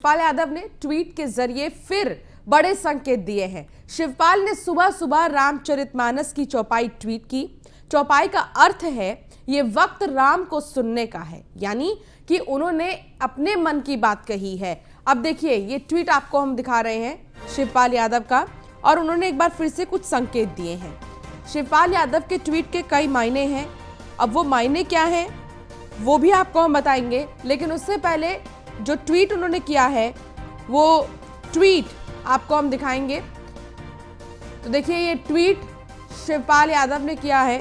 शिवपाल यादव ने ट्वीट के जरिए फिर बड़े संकेत दिए हैं। शिवपाल ने सुबह सुबह रामचरितमानस की चौपाई ट्वीट की। चौपाई का अर्थ है ये वक्त राम को सुनने का है, यानी कि उन्होंने अपने मन की बात कही है। अब देखिए ये ट्वीट आपको हम दिखा रहे हैं शिवपाल यादव का, और उन्होंने एक बार फिर से कुछ संकेत दिए हैं। शिवपाल यादव के ट्वीट के कई मायने हैं। अब वो मायने क्या हैं वो भी आपको हम बताएंगे, लेकिन उससे पहले जो ट्वीट उन्होंने किया है वो ट्वीट आपको हम दिखाएंगे। तो देखिए ये ट्वीट शिवपाल यादव ने किया है।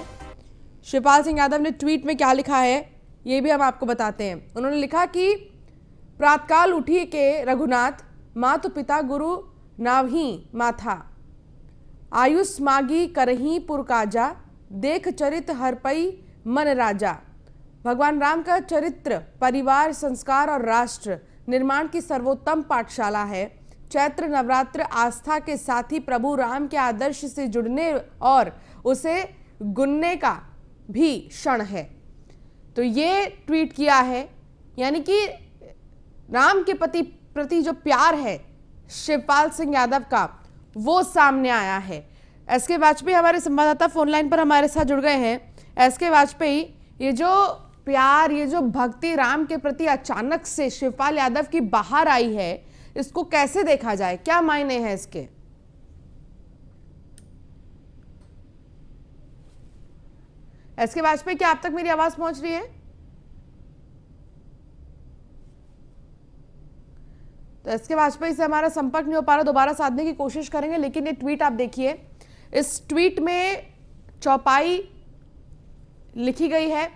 शिवपाल सिंह यादव ने ट्वीट में क्या लिखा है ये भी हम आपको बताते हैं। उन्होंने लिखा कि प्रातकाल उठी के रघुनाथ, मातु पिता गुरु नावही माथा, आयुष मागी करही पुरकाजा, देख चरित हरपई मन राजा। भगवान राम का चरित्र परिवार, संस्कार और राष्ट्र निर्माण की सर्वोत्तम पाठशाला है। चैत्र नवरात्र आस्था के साथ ही प्रभु राम के आदर्श से जुड़ने और उसे गुनने का भी क्षण है। तो ये ट्वीट किया है, यानी कि राम के प्रति जो प्यार है शिवपाल सिंह यादव का वो सामने आया है। एस.के. वाजपेयी हमारे संवाददाता फोन लाइन पर हमारे साथ जुड़ गए हैं। एस.के. वाजपेयी, ये जो प्यार, ये जो भक्ति राम के प्रति अचानक से शिवपाल यादव की बाहर आई है, इसको कैसे देखा जाए, क्या मायने हैं इसके? एस.के. वाजपेयी, क्या आप तक मेरी आवाज पहुंच रही है? तो एस.के. वाजपेयी से हमारा संपर्क नहीं हो पा रहा, दोबारा साधने की कोशिश करेंगे। लेकिन ये ट्वीट आप देखिए, इस ट्वीट में चौपाई लिखी गई है।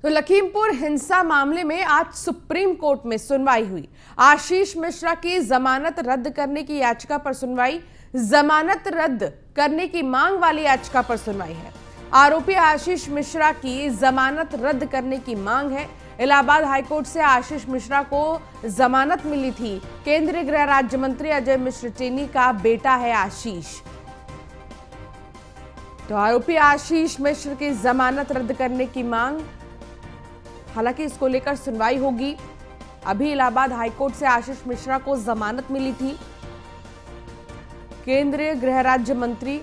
तो लखीमपुर हिंसा मामले में आज सुप्रीम कोर्ट में सुनवाई हुई। आशीष मिश्रा की जमानत रद्द करने की याचिका पर सुनवाई। जमानत रद्द करने की मांग वाली याचिका पर सुनवाई है। आरोपी आशीष मिश्रा की जमानत रद्द करने की मांग है। इलाहाबाद हाईकोर्ट से आशीष मिश्रा को जमानत मिली थी। केंद्रीय गृह राज्य मंत्री अजय मिश्र टेनी का बेटा है आशीष। तो आरोपी आशीष मिश्र की जमानत रद्द करने की मांग, हालांकि इसको लेकर सुनवाई होगी। अभी इलाहाबाद हाईकोर्ट से आशीष मिश्रा को जमानत मिली थी। केंद्रीय गृह राज्य मंत्री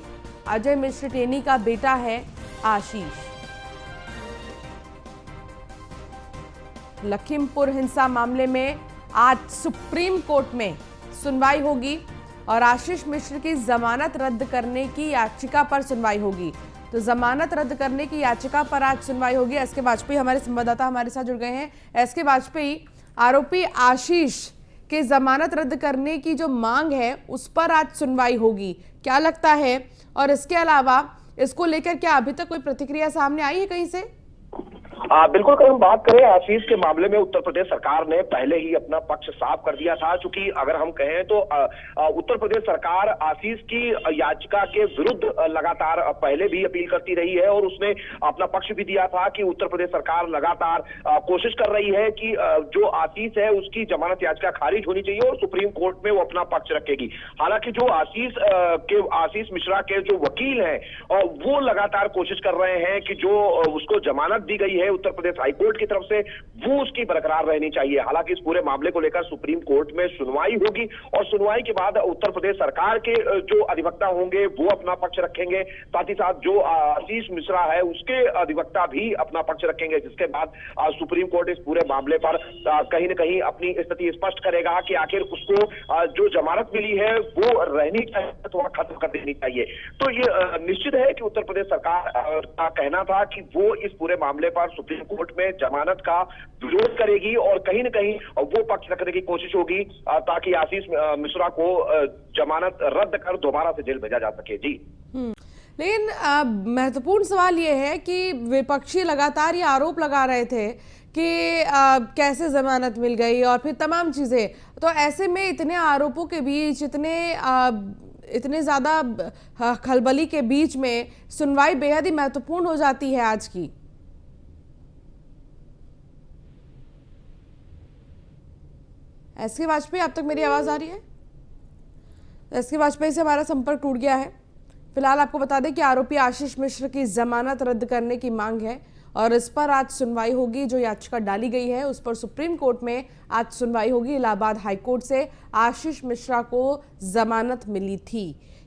अजय मिश्र टेनी का बेटा है आशीष। लखीमपुर हिंसा मामले में आज सुप्रीम कोर्ट में सुनवाई होगी और आशीष मिश्र की जमानत रद्द करने की याचिका पर सुनवाई होगी। तो जमानत रद्द करने की याचिका पर आज सुनवाई होगी। एस.के. वाजपेयी हमारे संवाददाता हमारे साथ जुड़ गए हैं। एस.के. वाजपेयी, आरोपी आशीष के जमानत रद्द करने की जो मांग है उस पर आज सुनवाई होगी, क्या लगता है? और इसके अलावा इसको लेकर क्या अभी तक कोई प्रतिक्रिया सामने आई है कहीं से? बिल्कुल, अगर हम बात करें आशीष के मामले में, उत्तर प्रदेश सरकार ने पहले ही अपना पक्ष साफ कर दिया था। चूंकि अगर हम कहें तो उत्तर प्रदेश सरकार आशीष की याचिका के विरुद्ध लगातार पहले भी अपील करती रही है और उसने अपना पक्ष भी दिया था कि उत्तर प्रदेश सरकार लगातार कोशिश कर रही है कि जो आशीष है उसकी जमानत याचिका खारिज होनी चाहिए और सुप्रीम कोर्ट में वो अपना पक्ष रखेगी। हालांकि जो आशीष मिश्रा के जो वकील हैं वो लगातार कोशिश कर रहे हैं कि जो उसको जमानत दी गई है उत्तर प्रदेश हाईकोर्ट की तरफ से वो उसकी बरकरार रहनी चाहिए। हालांकि इस पूरे मामले को लेकर सुप्रीम कोर्ट में सुनवाई होगी और सुनवाई के बाद उत्तर प्रदेश सरकार के जो अधिवक्ता होंगे वो अपना पक्ष रखेंगे, साथ ही साथ जो आशीष मिश्रा है उसके अधिवक्ता भी अपना पक्ष रखेंगे, जिसके बाद सुप्रीम कोर्ट इस पूरे मामले पर कहीं न कहीं अपनी स्थिति स्पष्ट करेगा कि आखिर उसको जो जमानत मिली है वो रहनी चाहिए अथवा खत्म कर देनी चाहिए। तो ये निश्चित है कि उत्तर प्रदेश सरकार का कहना था कि वो इस पूरे मामले पर सुप्रीम कोर्ट में जमानत का विरोध करेगी और कहीं न कहीं वो पक्ष रखने की कोशिश होगी ताकि आशीष मिश्रा को जमानत रद्द कर दोबारा से जेल भेजा जा सके। जी, लेकिन महत्वपूर्ण सवाल ये है कि विपक्षी लगातार ये आरोप लगा रहे थे कि कैसे जमानत मिल गई और फिर तमाम चीजें। तो ऐसे में इतने आरोपों के बीच, इतने ज्यादा खलबली के बीच में सुनवाई बेहद ही महत्वपूर्ण हो जाती है आज की। एस.के. वाजपेयी, अब तक मेरी आवाज आ रही है? एस.के. वाजपेयी से हमारा संपर्क टूट गया है। फिलहाल आपको बता दें कि आरोपी आशीष मिश्र की जमानत रद्द करने की मांग है और इस पर आज सुनवाई होगी। जो याचिका डाली गई है उस पर सुप्रीम कोर्ट में आज सुनवाई होगी। इलाहाबाद हाईकोर्ट से आशीष मिश्रा को जमानत मिली थी।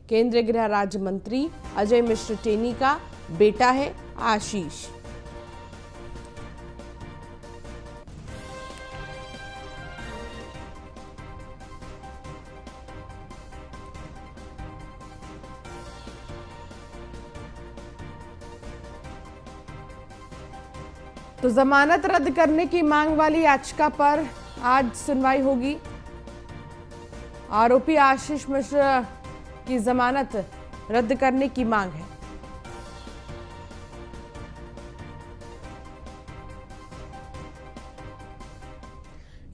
केंद्रीय गृह राज्य मंत्री अजय मिश्र टेनी का बेटा है आशीष। तो जमानत रद्द करने की मांग वाली याचिका पर आज सुनवाई होगी। आरोपी आशीष मिश्र की जमानत रद्द करने की मांग है।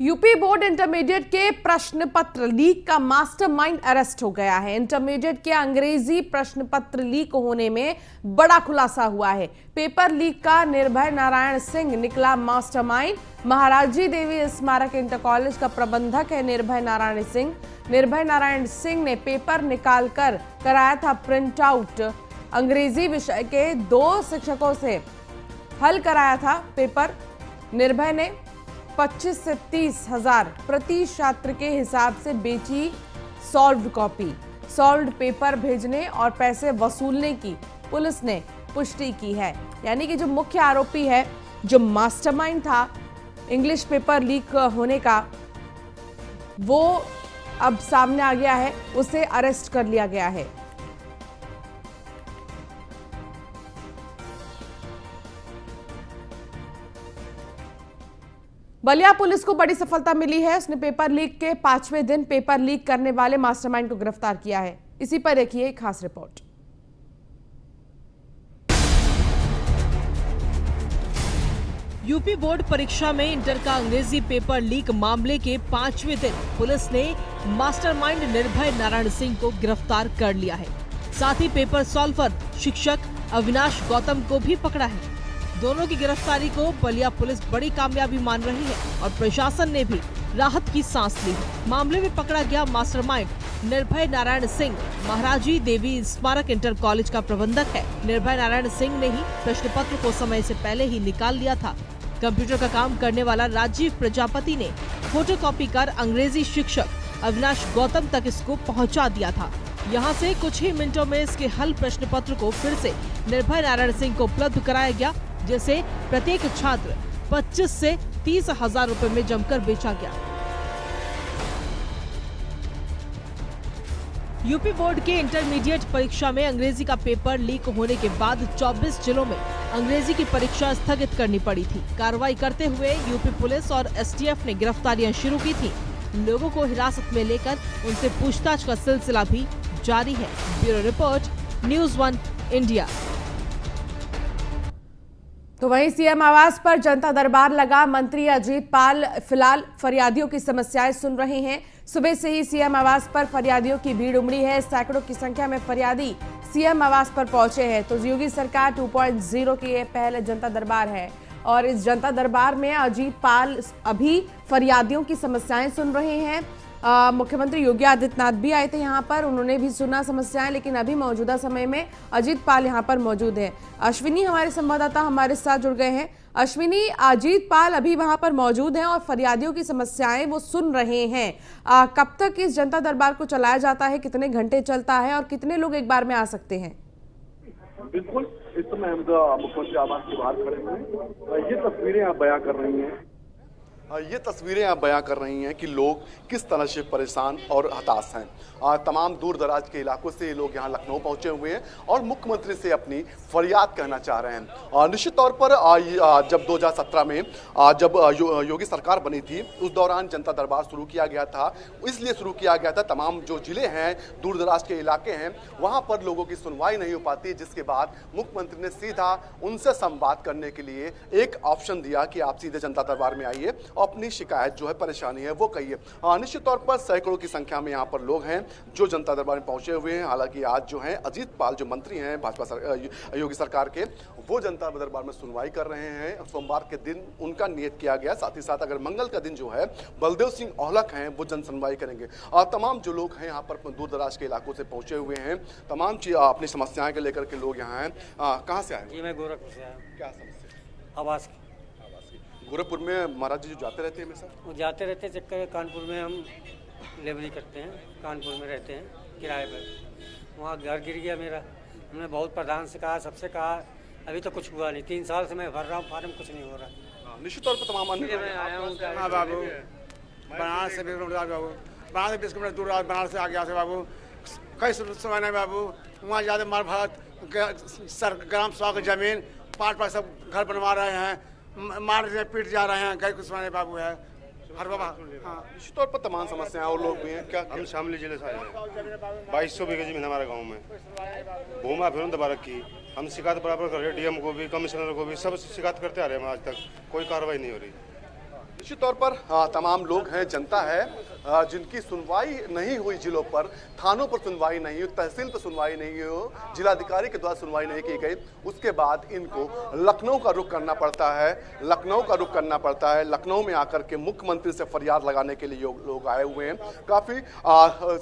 यूपी बोर्ड इंटरमीडिएट के प्रश्न पत्र लीक का मास्टरमाइंड अरेस्ट हो गया है। इंटरमीडिएट के अंग्रेजी प्रश्न पत्र लीक होने में बड़ा खुलासा हुआ है। पेपर लीक का निर्भय नारायण सिंह निकला मास्टरमाइंड। महाराजी देवी स्मारक इंटर कॉलेज का प्रबंधक है निर्भय नारायण सिंह। निर्भय नारायण सिंह ने पेपर निकालकर कराया था प्रिंट आउट। अंग्रेजी विषय के 2 शिक्षकों से हल कराया था पेपर। निर्भय ने 25 से 30 हजार प्रति छात्र के हिसाब से बेची सॉल्व्ड कॉपी। सॉल्व्ड पेपर भेजने और पैसे वसूलने की पुलिस ने पुष्टि की है। यानी कि जो मुख्य आरोपी है, जो मास्टरमाइंड था इंग्लिश पेपर लीक होने का, वो अब सामने आ गया है। उसे अरेस्ट कर लिया गया है। बलिया पुलिस को बड़ी सफलता मिली है। उसने पेपर लीक के 5वें दिन पेपर लीक करने वाले मास्टरमाइंड को गिरफ्तार किया है। इसी पर देखिए एक खास रिपोर्ट। यूपी बोर्ड परीक्षा में इंटर का अंग्रेजी पेपर लीक मामले के 5वें दिन पुलिस ने मास्टरमाइंड निर्भय नारायण सिंह को गिरफ्तार कर लिया है। साथ ही पेपर सॉल्वर शिक्षक अविनाश गौतम को भी पकड़ा है। दोनों की गिरफ्तारी को बलिया पुलिस बड़ी कामयाबी मान रही है और प्रशासन ने भी राहत की सांस ली है। मामले में पकड़ा गया मास्टरमाइंड निर्भय नारायण सिंह महाराजी देवी स्मारक इंटर कॉलेज का प्रबंधक है। निर्भय नारायण सिंह ने ही प्रश्न पत्र को समय से पहले ही निकाल लिया था। कंप्यूटर का काम करने वाला राजीव प्रजापति ने फोटोकॉपी कर अंग्रेजी शिक्षक अविनाश गौतम तक इसको पहुंचा दिया था। यहां से कुछ ही मिनटों में इसके हल प्रश्न पत्र को फिर से निर्भय नारायण सिंह को उपलब्ध कराया गया, जिसे प्रत्येक छात्र 25 से 30 हजार रुपए में जमकर बेचा गया। यूपी बोर्ड के इंटरमीडिएट परीक्षा में अंग्रेजी का पेपर लीक होने के बाद 24 जिलों में अंग्रेजी की परीक्षा स्थगित करनी पड़ी थी। कार्रवाई करते हुए यूपी पुलिस और एसटीएफ ने गिरफ्तारियां शुरू की थी। लोगों को हिरासत में लेकर उनसे पूछताछ का सिलसिला भी जारी है। Bureau report, news 1 India. तो वहीं सीएम आवास पर जनता दरबार लगा। मंत्री अजीत पाल फिलहाल फरियादियों की समस्याएं सुन रहे हैं। सुबह से ही सीएम आवास पर फरियादियों की भीड़ उमड़ी है। सैकड़ों की संख्या में फरियादी सीएम आवास पर पहुंचे हैं। तो योगी सरकार 2.0 की ये पहले जनता दरबार है और इस जनता दरबार में अजीत पाल अभी फरियादियों की समस्याएं सुन रहे हैं। मुख्यमंत्री योगी आदित्यनाथ भी आए थे यहाँ पर, उन्होंने भी सुना समस्याएं, लेकिन अभी मौजूदा समय में अजीत पाल यहाँ पर मौजूद हैं। अश्विनी हमारे संवाददाता हमारे साथ जुड़ गए हैं। अश्विनी, अजीत पाल अभी वहाँ पर मौजूद हैं और फरियादियों की समस्याएं वो सुन रहे हैं। कब तक इस जनता दरबार को चलाया जाता है, कितने घंटे चलता है और कितने लोग एक बार में आ सकते हैं? बिल्कुल, इस समय हम मुख्यमंत्री आवास के बाहर खड़े हैं। ये तस्वीरें आप बयां कर रही हैं। ये तस्वीरें आप बयां कर रही हैं कि लोग किस तरह से परेशान और हताश हैं। तमाम दूर दराज के इलाकों से लोग यहाँ लखनऊ पहुंचे हुए हैं और मुख्यमंत्री से अपनी फरियाद कहना चाह रहे हैं। निश्चित तौर पर जब 2017 में जब योगी सरकार बनी थी उस दौरान जनता दरबार शुरू किया गया था। इसलिए शुरू किया गया था, तमाम जो जिले हैं, दूर दराज के इलाके हैं, वहाँ पर लोगों की सुनवाई नहीं हो पाती, जिसके बाद मुख्यमंत्री ने सीधा उनसे संवाद करने के लिए एक ऑप्शन दिया कि आप सीधे जनता दरबार में आइए और अपनी शिकायत जो है, परेशानी है वो कही है। निश्चित तौर पर सैकड़ों की संख्या में यहाँ पर लोग हैं जो जनता दरबार में पहुंचे हुए हैं। हालांकि आज जो है अजीत पाल जो मंत्री हैं भाजपा योगी सरकार के, वो जनता दरबार में सुनवाई कर रहे हैं। सोमवार के दिन उनका नियत किया गया, साथ ही साथ अगर मंगल का दिन जो है बलदेव सिंह औलख हैं वो जन सुनवाई करेंगे। तमाम जो लोग हैं यहाँ पर दूर दराज के इलाकों से पहुंचे हुए हैं, तमाम चीज अपनी समस्याएं को लेकर के लोग यहाँ हैं। कहाँ से आए? जी मैं गोरखपुर से आया हूँ। क्या समस्या? आवास की। गोरखपुर में महाराज जी जो जाते रहते हैं हमेशा? वो जाते रहते चक्कर है। कानपुर में हम लेबरी करते हैं, कानपुर में रहते हैं किराए पर। वहाँ घर गिर गया मेरा। हमने बहुत प्रधान से कहा, सबसे कहा, अभी तो कुछ हुआ नहीं। 3 साल से मैं भर रहा हूँ फार्म, कुछ नहीं हो रहा। निश्चित तौर पर तमाम अन्य मैं आया हूँ। हाँ बाबू, बनारस से बाबू, बनारस से 20 किलोमीटर दूर बनारस से आ गया से बाबू। कई समय नहीं बाबू, वहाँ ज़्यादा मार भात सर ग्राम स्वास्थ्य जमीन पाट पर सब घर बनवा रहे हैं, मार रहे पीट जा रहे हैं। कई कुछ समय बाबू है हर बाबा। हाँ निश्चित तौर पर तमाम समस्याएं और लोग भी हैं। क्या हम शामली जिले से आए हैं। 2200 बीघे जमीन हमारे गांव में भूमा फिर दबा रखी। हम शिकायत बराबर कर रहे हैं, डीएम को भी, कमिश्नर को भी, सब शिकायत करते आ रहे हैं। आज तक कोई कार्रवाई नहीं हो रही। निश्चित तौर पर तमाम लोग हैं, जनता है जिनकी सुनवाई नहीं हुई, जिलों पर, थानों पर सुनवाई नहीं हुई, तहसील पर सुनवाई नहीं हुई, जिलाधिकारी के द्वारा सुनवाई नहीं की गई, उसके बाद इनको लखनऊ का रुख करना पड़ता है। लखनऊ का रुख करना पड़ता है। लखनऊ में आकर के मुख्यमंत्री से फरियाद लगाने के लिए लोग आए हुए हैं। काफ़ी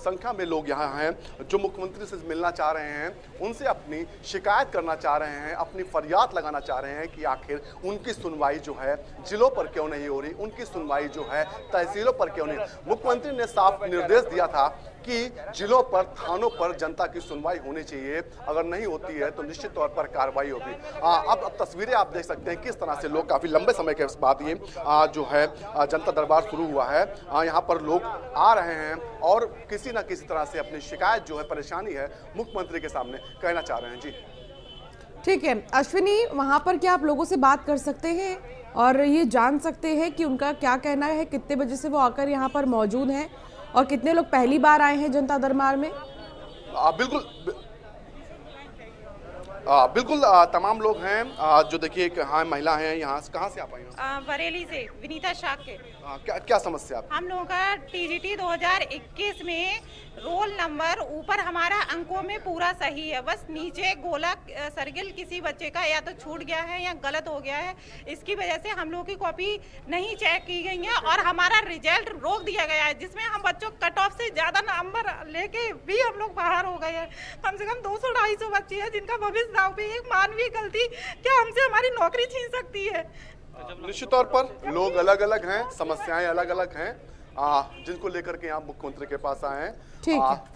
संख्या में लोग यहाँ हैं जो मुख्यमंत्री से मिलना चाह रहे हैं, उनसे अपनी शिकायत करना चाह रहे हैं, अपनी फरियाद लगाना चाह रहे हैं कि आखिर उनकी सुनवाई जो है जिलों पर क्यों नहीं हो रही, उनकी सुनवाई जो है तहसीलों पर क्यों नहीं। मुख्यमंत्री ने साफ निर्देश दिया था कि जिलों पर, थानों पर जनता की सुनवाई होनी चाहिए, अगर नहीं होती है तो निश्चित तौर पर कार्रवाई होगी। अब तस्वीरें आप देख सकते हैं किस तरह से लोग काफी लंबे समय के बाद ये जो है जनता दरबार शुरू हुआ है। यहाँ पर लोग आ रहे हैं और किसी न किसी तरह से अपनी शिकायत जो है, परेशानी है, मुख्यमंत्री के सामने कहना चाह रहे हैं। जी ठीक है अश्विनी, वहां पर क्या आप लोगों से बात कर सकते हैं और ये जान सकते हैं कि उनका क्या कहना है, कितने बजे से वो आकर यहाँ पर मौजूद हैं और कितने लोग पहली बार आए हैं जनता दरबार में? बिल्कुल तमाम लोग हैं जो देखिए हाँ महिला हैं। यहाँ कहाँ से आप आई हैं? बरेली से विनीता शाह के। क्या समस्या आप? हम लोगों का टीजीटी 2021 में रोल नंबर ऊपर हमारा अंकों में पूरा सही है, बस नीचे गोला सर्किल किसी बच्चे का या तो छूट गया है या गलत हो गया है। इसकी वजह से हम लोगों की कॉपी नहीं चेक की गई है और हमारा रिजल्ट रोक दिया गया है, जिसमें हम बच्चों कट ऑफ से ज्यादा नंबर लेके भी हम लोग बाहर हो गए हैं। कम से कम 200-250 बच्चे हैं जिनका भविष्य दांव पे। एक मानवीय गलती क्या हमसे हमारी नौकरी छीन सकती है? निश्चित तौर पर लोग अलग अलग हैं, समस्याएं अलग अलग हैं, जिनको लेकर के यहाँ मुख्यमंत्री के पास आए हैं,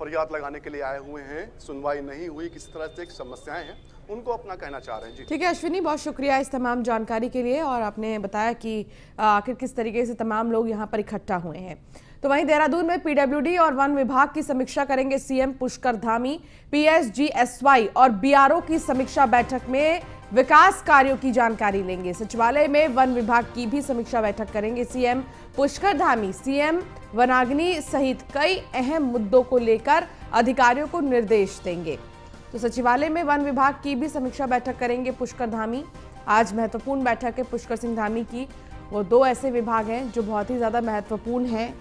फरियाद लगाने के लिए आए हुए हैं। सुनवाई नहीं हुई, किसी तरह से समस्याएं हैं, उनको अपना कहना चाह रहे हैं। जी ठीक है अश्विनी, बहुत शुक्रिया इस तमाम जानकारी के लिए और आपने बताया कि आखिर किस तरीके से तमाम लोग यहाँ पर इकट्ठा हुए हैं। तो वहीं देहरादून में पीडब्ल्यूडी और वन विभाग की समीक्षा करेंगे सीएम पुष्कर धामी। पीएसजीएसवाई और बीआरओ की समीक्षा बैठक में विकास कार्यों की जानकारी लेंगे। सचिवालय में वन विभाग की भी समीक्षा बैठक करेंगे सीएम पुष्कर धामी। सीएम वनाग्नि सहित कई अहम मुद्दों को लेकर अधिकारियों को निर्देश देंगे। तो सचिवालय में वन विभाग की भी समीक्षा बैठक करेंगे पुष्कर धामी। आज महत्वपूर्ण बैठक है पुष्कर सिंह धामी की। वो 2 ऐसे विभाग हैं जो बहुत ही ज़्यादा महत्वपूर्ण हैं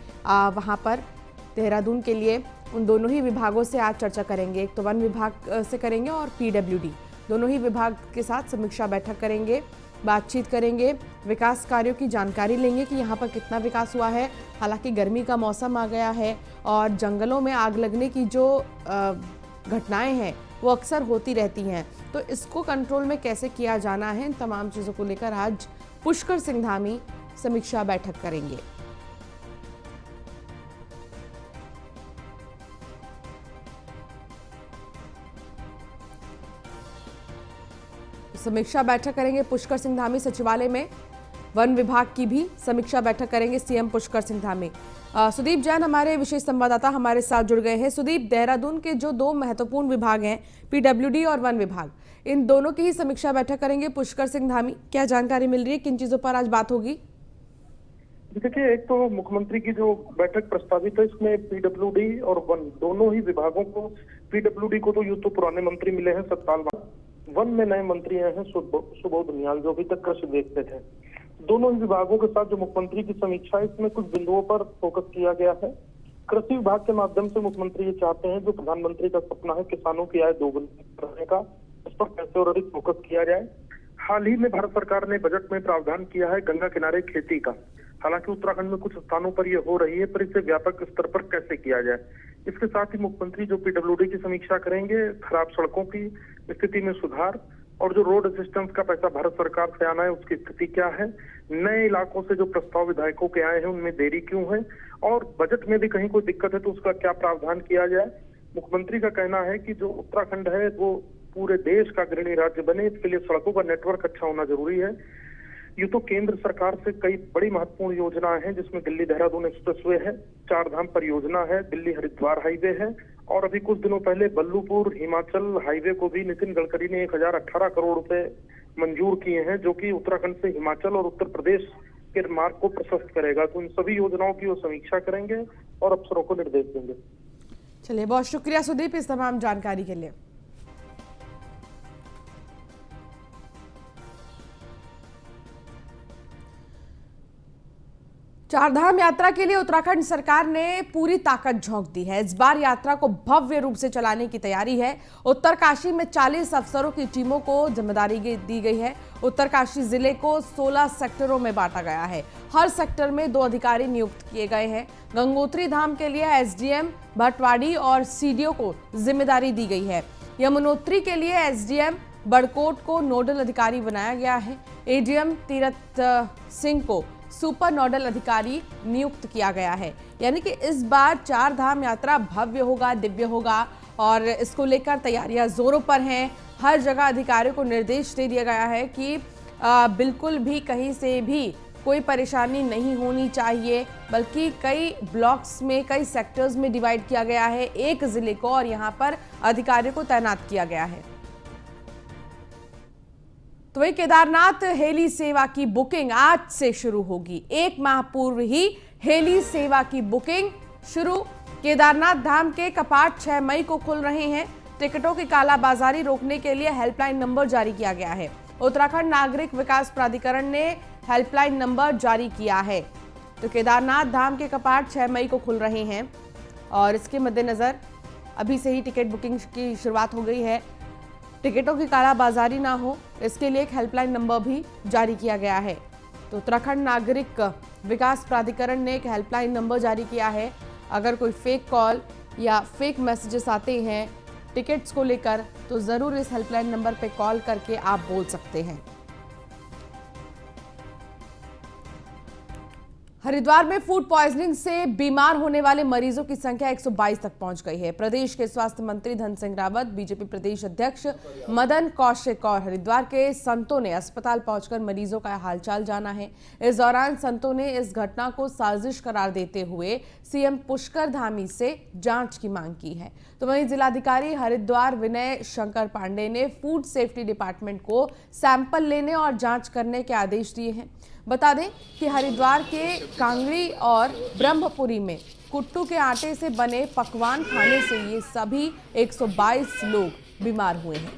वहाँ पर देहरादून के लिए। उन दोनों ही विभागों से आज चर्चा करेंगे, एक तो वन विभाग से करेंगे और पीडब्ल्यूडी, दोनों ही विभाग के साथ समीक्षा बैठक करेंगे, बातचीत करेंगे, विकास कार्यों की जानकारी लेंगे कि यहाँ पर कितना विकास हुआ है। हालांकि गर्मी का मौसम आ गया है और जंगलों में आग लगने की जो घटनाएं हैं वो अक्सर होती रहती हैं, तो इसको कंट्रोल में कैसे किया जाना है, इन तमाम चीज़ों को लेकर आज पुष्कर सिंह धामी समीक्षा बैठक करेंगे। समीक्षा बैठक करेंगे पुष्कर सिंह धामी। सचिवालय में वन विभाग की भी समीक्षा बैठक करेंगे सीएम पुष्कर सिंह धामी। सुदीप जैन हमारे विशेष संवाददाता हमारे साथ जुड़ गए हैं। सुदीप, देहरादून के जो 2 महत्वपूर्ण विभाग हैं पीडब्ल्यूडी और वन विभाग, इन दोनों की ही समीक्षा बैठक करेंगे पुष्कर सिंह धामी। क्या जानकारी मिल रही है, किन चीजों पर आज बात होगी? देखिए, एक तो मुख्यमंत्री की जो बैठक प्रस्तावित है इसमें पीडब्ल्यूडी और वन दोनों ही विभागों को, पीडब्ल्यूडी को तो यूं तो पुराने मंत्री मिले हैं 7 साल बाद, वन में नए मंत्री आए हैं सुबोध उनियाल जो अभी तक कृषि देखते थे। दोनों ही विभागों के साथ जो मुख्यमंत्री की समीक्षा है, इसमें कुछ बिंदुओं पर फोकस किया गया है। कृषि विभाग के माध्यम से मुख्यमंत्री ये चाहते हैं, जो प्रधानमंत्री का सपना है किसानों की आय दोगुनी करने का, इस पर कैसे और अधिक फोकस किया जाए। हाल ही में भारत सरकार ने बजट में प्रावधान किया है गंगा किनारे खेती का। हालांकि उत्तराखंड में कुछ स्थानों पर यह हो रही है, पर इसे व्यापक स्तर पर कैसे किया जाए। इसके साथ ही मुख्यमंत्री जो पीडब्ल्यूडी की समीक्षा करेंगे, खराब सड़कों की स्थिति में सुधार और जो रोड असिस्टेंस का पैसा भारत सरकार से आना है उसकी स्थिति क्या है, नए इलाकों से जो प्रस्ताव विधायकों के आए हैं उनमें देरी क्यों है, और बजट में भी कहीं कोई दिक्कत है तो उसका क्या प्रावधान किया जाए। मुख्यमंत्री का कहना है कि जो उत्तराखंड है वो पूरे देश का अग्रणी राज्य बने, इसके लिए सड़कों का नेटवर्क अच्छा होना जरूरी है। ये तो केंद्र सरकार से कई बड़ी महत्वपूर्ण योजनाएं हैं, जिसमें दिल्ली देहरादून एक्सप्रेसवे है, चार धाम परियोजना है, दिल्ली हरिद्वार हाईवे है, और अभी कुछ दिनों पहले बल्लूपुर हिमाचल हाईवे को भी नितिन गडकरी ने 1018 करोड़ रुपए मंजूर किए हैं, जो कि उत्तराखंड से हिमाचल और उत्तर प्रदेश के मार्ग को प्रशस्त करेगा। तो इन सभी योजनाओं की वो समीक्षा करेंगे और अफसरों को निर्देश देंगे। चलिए, बहुत शुक्रिया सुदीप इस तमाम जानकारी के लिए। चारधाम यात्रा के लिए उत्तराखंड सरकार ने पूरी ताकत झोंक दी है। इस बार यात्रा को भव्य रूप से चलाने की तैयारी है। उत्तरकाशी में 40 अफसरों की टीमों को जिम्मेदारी दी गई है। उत्तरकाशी जिले को 16 सेक्टरों में बांटा गया है। हर सेक्टर में 2 अधिकारी नियुक्त किए गए हैं। गंगोत्री धाम के लिए एसडीएम भटवाड़ी और सीडीओ को जिम्मेदारी दी गई है। यमुनोत्री के लिए एसडीएम बड़कोट को नोडल अधिकारी बनाया गया है। एडीएम तीरथ सिंह को सुपर नोडल अधिकारी नियुक्त किया गया है। यानी कि इस बार चार धाम यात्रा भव्य होगा, दिव्य होगा, और इसको लेकर तैयारियां जोरों पर हैं। हर जगह अधिकारियों को निर्देश दे दिया गया है कि बिल्कुल भी कहीं से भी कोई परेशानी नहीं होनी चाहिए, बल्कि कई ब्लॉक्स में, कई सेक्टर्स में डिवाइड किया गया है एक जिले को, और यहाँ पर अधिकारियों को तैनात किया गया है। तो वही केदारनाथ हेली सेवा की बुकिंग आज से शुरू होगी। 1 माह पूर्व ही हेली सेवा की बुकिंग शुरू। केदारनाथ धाम के कपाट 6 मई को खुल रहे हैं। टिकटों की कालाबाजारी रोकने के लिए हेल्पलाइन नंबर जारी किया गया है। उत्तराखंड नागरिक विकास प्राधिकरण ने हेल्पलाइन नंबर जारी किया है। तो केदारनाथ धाम के कपाट 6 मई को खुल रहे हैं, और इसके मद्देनजर अभी से ही टिकट बुकिंग की शुरुआत हो गई है। टिकटों की कालाबाजारी ना हो, इसके लिए एक हेल्पलाइन नंबर भी जारी किया गया है। तो उत्तराखंड नागरिक विकास प्राधिकरण ने एक हेल्पलाइन नंबर जारी किया है। अगर कोई फेक कॉल या फेक मैसेजेस आते हैं टिकट्स को लेकर, तो ज़रूर इस हेल्पलाइन नंबर पे कॉल करके आप बोल सकते हैं। हरिद्वार में फूड पॉइजनिंग से बीमार होने वाले मरीजों की संख्या 122 तक पहुंच गई है। प्रदेश के स्वास्थ्य मंत्री धन सिंह रावत, बीजेपी प्रदेश अध्यक्ष मदन कौशिक और हरिद्वार के संतों ने अस्पताल पहुंचकर मरीजों का हालचाल जाना है। इस दौरान संतों ने इस घटना को साजिश करार देते हुए सीएम पुष्कर धामी से जांच की मांग की है। तो वहीं जिलाधिकारी हरिद्वार विनय शंकर पांडे ने फूड सेफ्टी डिपार्टमेंट को सैंपल लेने और जांच करने के आदेश दिए हैं। बता दें कि हरिद्वार के कांगड़ी और ब्रह्मपुरी में कुट्टू के आटे से बने पकवान खाने से ये सभी 122 लोग बीमार हुए हैं।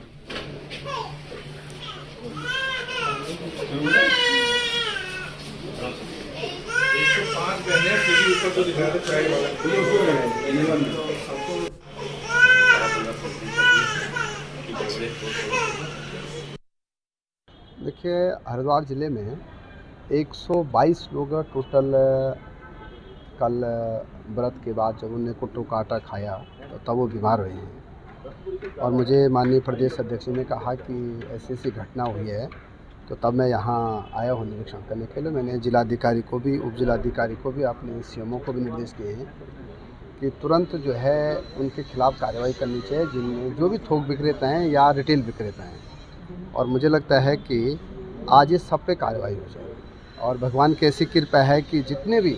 देखिए, हरिद्वार ज़िले में 122 लोग टोटल कल व्रत के बाद जब उन्होंने कुट्टू का आटा खाया तो तब वो बीमार हुए हैं। और मुझे माननीय प्रदेश अध्यक्ष ने कहा कि ऐसी ऐसी घटना हुई है, तो तब मैं यहाँ आया हूँ निरीक्षण करने के लिए। मैंने जिलाधिकारी को भी, उप जिलाधिकारी को भी, अपने सीएमओ को भी निर्देश दिए हैं कि तुरंत जो है उनके खिलाफ कार्रवाई करनी चाहिए, जिनमें जो भी थोक विक्रेता हैं या रिटेल विक्रेता हैं। और मुझे लगता है कि आज ये सब पे कार्रवाई हो जाएगी, और भगवान की ऐसी कृपा है कि जितने भी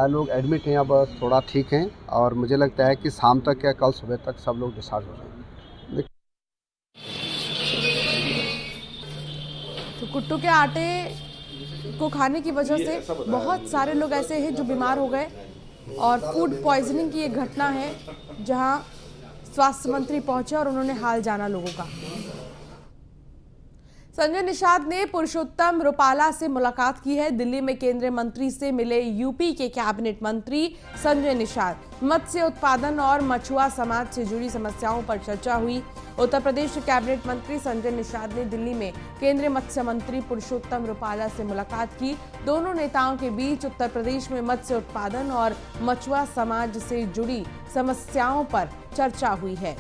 लोग एडमिट हैं अब थोड़ा ठीक हैं, और मुझे लगता है कि शाम तक या कल सुबह तक सब लोग डिस्चार्ज हो जाएंगे। तो कुट्टू के आटे को खाने की वजह से बहुत सारे लोग ऐसे हैं जो बीमार हो गए, और फूड पॉइजनिंग की ये घटना है जहां स्वास्थ्य मंत्री पहुंचे और उन्होंने हाल जाना लोगों का। संजय निषाद ने पुरुषोत्तम रुपाला से मुलाकात की है। दिल्ली में केंद्रीय मंत्री से मिले यूपी के कैबिनेट मंत्री संजय निषाद। मत्स्य उत्पादन और मछुआ समाज से जुड़ी समस्याओं पर चर्चा हुई। उत्तर प्रदेश के कैबिनेट मंत्री संजय निषाद ने दिल्ली में केंद्रीय मत्स्य मंत्री पुरुषोत्तम रुपाला से मुलाकात की। दोनों नेताओं के बीच उत्तर प्रदेश में मत्स्य उत्पादन और मछुआ समाज से जुड़ी समस्याओं पर चर्चा हुई है।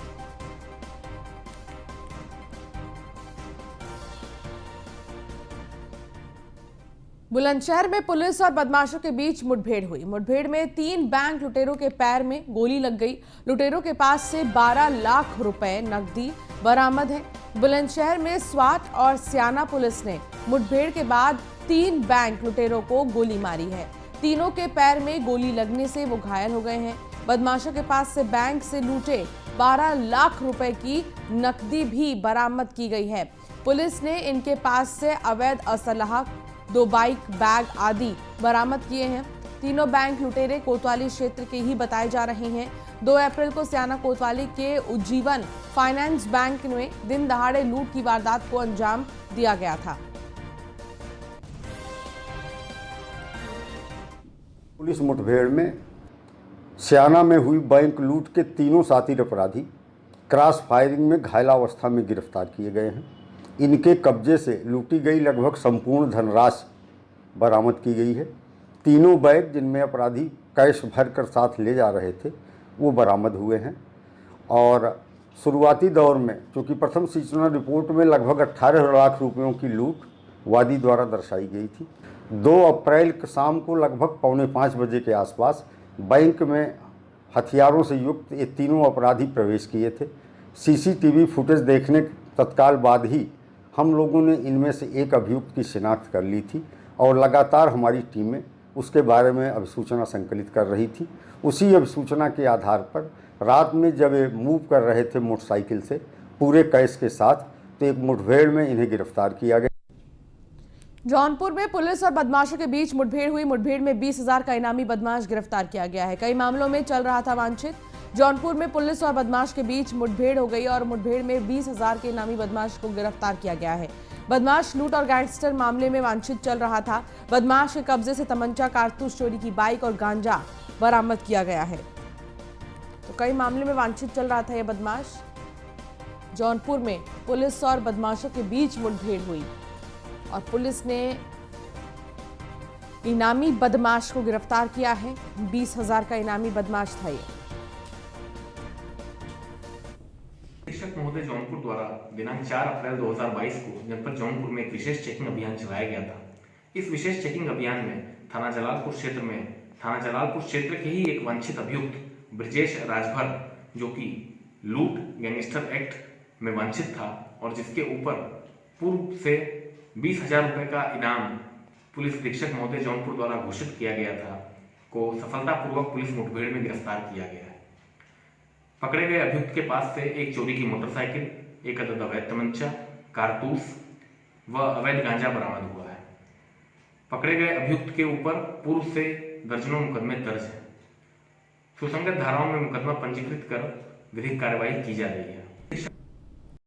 बुलंदशहर में पुलिस और बदमाशों के बीच मुठभेड़ हुई। मुठभेड़ में 3 बैंक लुटेरों के पैर में गोली लग गई। लुटेरों के पास से 12 लाख रुपए नकदी बरामद है। बुलंदशहर में स्वाट और स्याना पुलिस ने मुठभेड़ के बाद 3 बैंक लुटेरों को गोली मारी है। तीनों के पैर में गोली लगने से वो घायल हो गए हैं। बदमाशों के पास से बैंक से लूटे 12 लाख रुपए की नकदी भी बरामद की गई है। पुलिस ने इनके पास से अवैध असलहा, 2 बाइक, बैग आदि बरामद किए हैं। तीनों बैंक लुटेरे कोतवाली क्षेत्र के ही बताए जा रहे हैं। 2 अप्रैल को स्याना कोतवाली के उज्जीवन फाइनेंस बैंक में दिन दहाड़े लूट की वारदात को अंजाम दिया गया था। पुलिस मुठभेड़ में स्याना में हुई बैंक लूट के तीनों साथी अपराधी क्रॉस फायरिंग में घायलावस्था में गिरफ्तार किए गए हैं। इनके कब्जे से लूटी गई लगभग संपूर्ण धनराशि बरामद की गई है। तीनों बैग जिनमें अपराधी कैश भरकर साथ ले जा रहे थे वो बरामद हुए हैं। और शुरुआती दौर में चूँकि प्रथम सूचना रिपोर्ट में लगभग 18 लाख रुपयों की लूट वादी द्वारा दर्शाई गई थी। 2 अप्रैल शाम को लगभग 4:45 बजे के आसपास बैंक में हथियारों से युक्त ये तीनों अपराधी प्रवेश किए थे। सीसीटीवी फुटेज देखने तत्काल बाद ही हम लोगों ने इनमें से एक अभियुक्त की शिनाख्त कर ली थी और लगातार हमारी टीमें उसके बारे में अभिसूचना संकलित कर रही थी। उसी अभिसूचना के आधार पर रात में जब ये मूव कर रहे थे मोटरसाइकिल से पूरे कैश के साथ, तो एक मुठभेड़ में इन्हें गिरफ्तार किया गया। जौनपुर में पुलिस और बदमाशों के बीच मुठभेड़ हुई। मुठभेड़ में 20,000 का इनामी बदमाश गिरफ्तार किया गया है। कई मामलों में चल रहा था वांछित। जौनपुर में पुलिस और बदमाश के बीच मुठभेड़ हो गई और मुठभेड़ में 20,000 के इनामी बदमाश को गिरफ्तार किया गया है। बदमाश लूट और गैंगस्टर मामले में वांछित चल रहा था। बदमाश के कब्जे से तमंचा, कारतूस, चोरी की बाइक और गांजा बरामद किया गया है। तो कई मामले में वांछित चल रहा था यह बदमाश। जौनपुर में पुलिस और बदमाशों के बीच मुठभेड़ हुई और पुलिस ने इनामी बदमाश को गिरफ्तार किया है। 20,000 का इनामी बदमाश था ये। निरीक्षक महोदय जौनपुर द्वारा दिनांक 4 अप्रैल 2022 को जनपद जौनपुर में एक विशेष चेकिंग अभियान चलाया गया था। इस विशेष चेकिंग अभियान में थाना जलालपुर क्षेत्र के ही एक वांछित अभियुक्त ब्रजेश राजभर, जो कि लूट गैंगस्टर एक्ट में वांछित था और जिसके ऊपर पूर्व से 20,000 रुपये का इनाम पुलिस अधीक्षक महोदय जौनपुर द्वारा घोषित किया गया था, को सफलतापूर्वक पुलिस मुठभेड़ में गिरफ्तार किया गया है। पकड़े गए अभियुक्त के पास से एक चोरी की मोटरसाइकिल, एक अदद अवैध तमंचा, कारतूस व अवैध गांजा बरामद हुआ है। पकड़े गए अभियुक्त के ऊपर पूर्व से दर्जनों मुकदमे दर्ज हैं। सुसंगत धाराओं में मुकदमा पंजीकृत कर विधिक कार्रवाई की जा रही है।